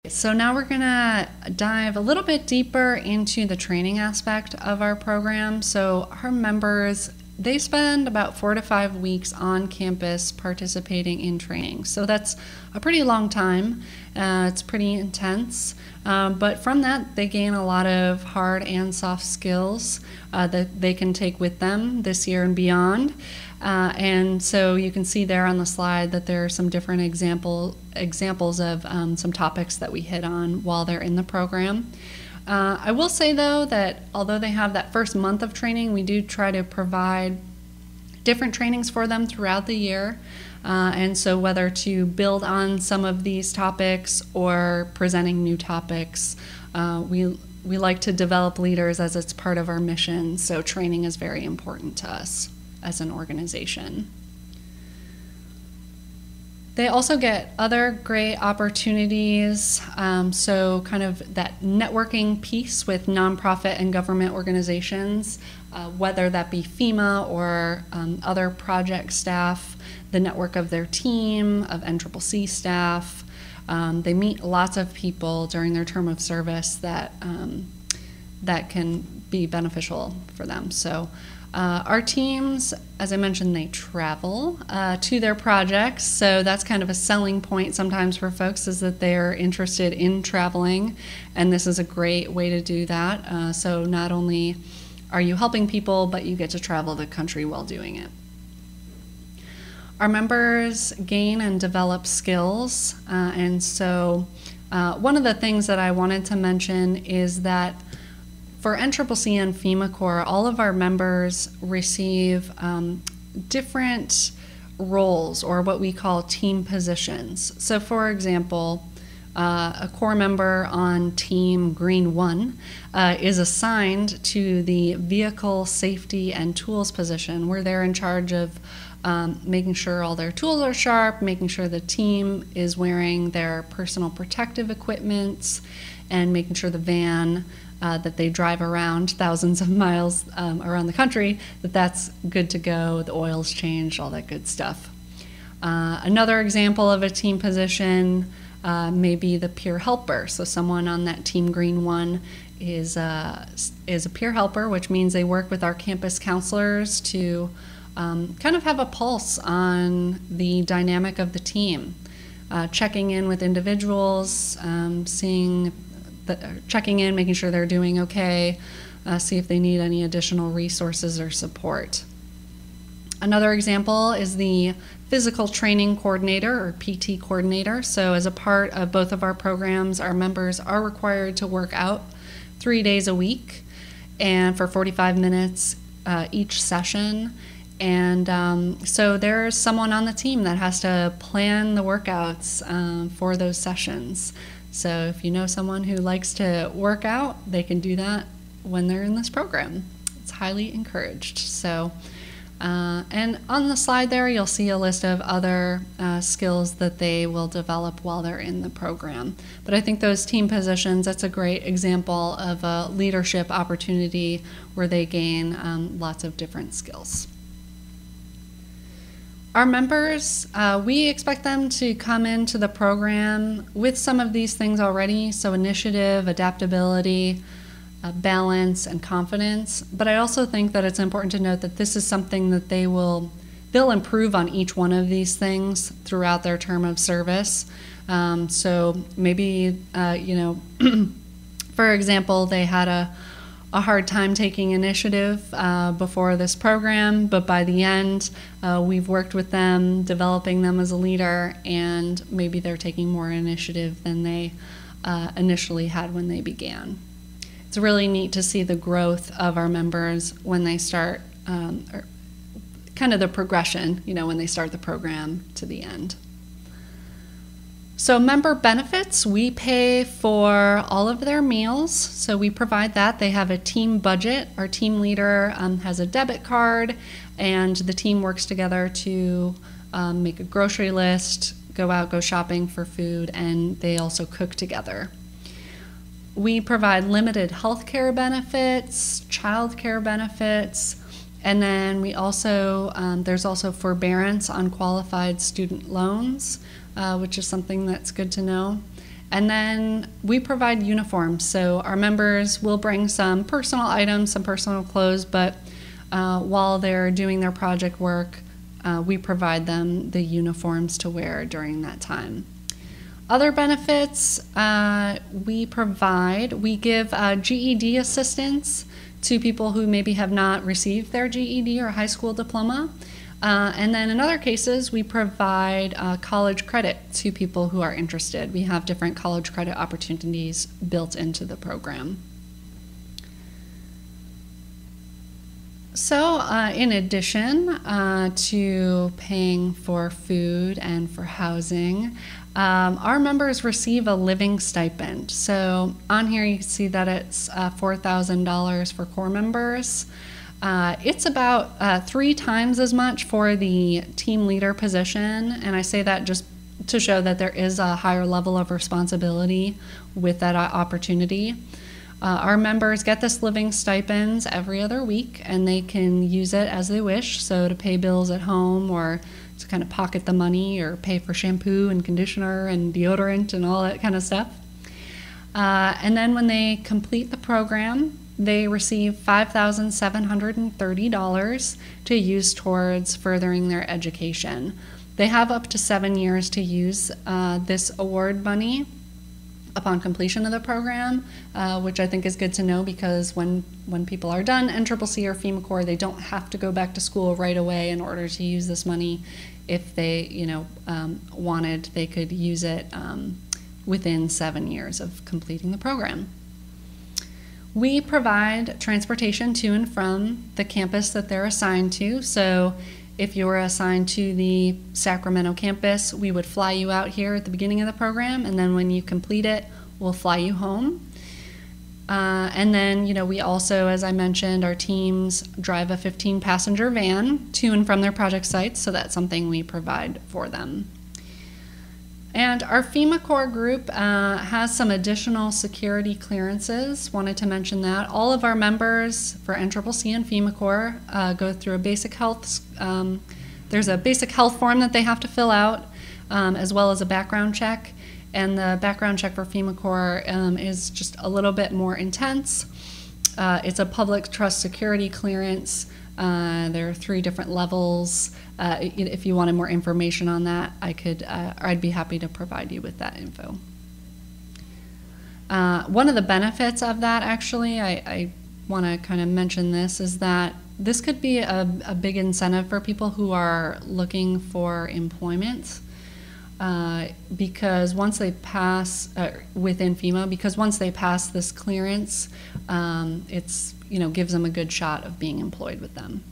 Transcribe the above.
So now we're going to dive a little bit deeper into the training aspect of our program. So our members, they spend about 4 to 5 weeks on campus participating in training. So that's a pretty long time. It's pretty intense. But from that, they gain a lot of hard and soft skills that they can take with them this year and beyond. And so you can see there on the slide that there are some different examples of some topics that we hit on while they're in the program. I will say though that although they have that first month of training, we do try to provide different trainings for them throughout the year. And so whether to build on some of these topics or presenting new topics, we like to develop leaders as it's part of our mission. So training is very important to us as an organization. They also get other great opportunities, so kind of that networking piece with nonprofit and government organizations, whether that be FEMA or other project staff, the network of their team, of NCCC staff. They meet lots of people during their term of service that can be beneficial for them. So our teams, as I mentioned, they travel to their projects, so that's kind of a selling point sometimes for folks, is that they're interested in traveling, and this is a great way to do that. So not only are you helping people, but you get to travel the country while doing it. Our members gain and develop skills, and so one of the things that I wanted to mention is that for NCCC and FEMA Corps, all of our members receive different roles, or what we call team positions. So for example, a Corps member on Team Green 1 is assigned to the Vehicle Safety and Tools position, where they're in charge of making sure all their tools are sharp, making sure the team is wearing their personal protective equipment, and making sure the van that they drive around thousands of miles around the country, that's good to go, the oil's changed, all that good stuff. Another example of a team position may be the peer helper. So someone on that Team Green 1 is a peer helper, which means they work with our campus counselors to kind of have a pulse on the dynamic of the team, checking in with individuals, checking in, making sure they're doing okay, see if they need any additional resources or support. Another example is the physical training coordinator, or PT coordinator. So as a part of both of our programs, our members are required to work out 3 days a week and for 45 minutes each session. And so there's someone on the team that has to plan the workouts for those sessions. So if you know someone who likes to work out, they can do that when they're in this program. It's highly encouraged. So, and on the slide there, you'll see a list of other skills that they will develop while they're in the program. But I think those team positions, that's a great example of a leadership opportunity where they gain lots of different skills. Our members, we expect them to come into the program with some of these things already, so initiative, adaptability, balance, and confidence. But I also think that it's important to note that this is something that they'll improve on each one of these things throughout their term of service. So maybe, for example, they had a hard time taking initiative before this program, but by the end, we've worked with them, developing them as a leader, and maybe they're taking more initiative than they initially had when they began. It's really neat to see the growth of our members when they start, or kind of the progression, when they start the program to the end. So member benefits, we pay for all of their meals, so we provide that. They have a team budget. Our team leader has a debit card, and the team works together to make a grocery list, go shopping for food, and they also cook together. We provide limited health care benefits, child care benefits, and then we also, there's also forbearance on qualified student loans, which is something that's good to know. And then we provide uniforms. So our members will bring some personal items, some personal clothes, but while they're doing their project work, we provide them the uniforms to wear during that time. Other benefits we give GED assistance to people who maybe have not received their GED or high school diploma. And then in other cases, we provide college credit to people who are interested. We have different college credit opportunities built into the program. So in addition to paying for food and for housing, our members receive a living stipend. So on here you can see that it's $4,000 for Corps members. It's about 3 times as much for the team leader position, and I say that just to show that there is a higher level of responsibility with that opportunity. Our members get this living stipends every other week, and they can use it as they wish, so to pay bills at home or to kind of pocket the money or pay for shampoo and conditioner and deodorant and all that kind of stuff. And then when they complete the program, they receive $5,730 to use towards furthering their education. They have up to 7 years to use this award money upon completion of the program, which I think is good to know, because when people are done NCCC or FEMA Corps, they don't have to go back to school right away in order to use this money. If they wanted, they could use it within 7 years of completing the program. We provide transportation to and from the campus that they're assigned to. So if you're assigned to the Sacramento campus, we would fly you out here at the beginning of the program, and then when you complete it, we'll fly you home. And then, we also, as I mentioned, our teams drive a 15-passenger van to and from their project sites, so that's something we provide for them. And our FEMA Corps group has some additional security clearances. Wanted to mention that. All of our members for NCCC and FEMA Corps go through a basic health, there's a basic health form that they have to fill out, as well as a background check. And the background check for FEMA Corps is just a little bit more intense. It's a public trust security clearance. There are 3 different levels. If you wanted more information on that, I'd be happy to provide you with that info. One of the benefits of that, actually, I want to kind of mention this, is that this could be a big incentive for people who are looking for employment. Because once they pass within FEMA, because once they pass this clearance, it's gives them a good shot of being employed with them.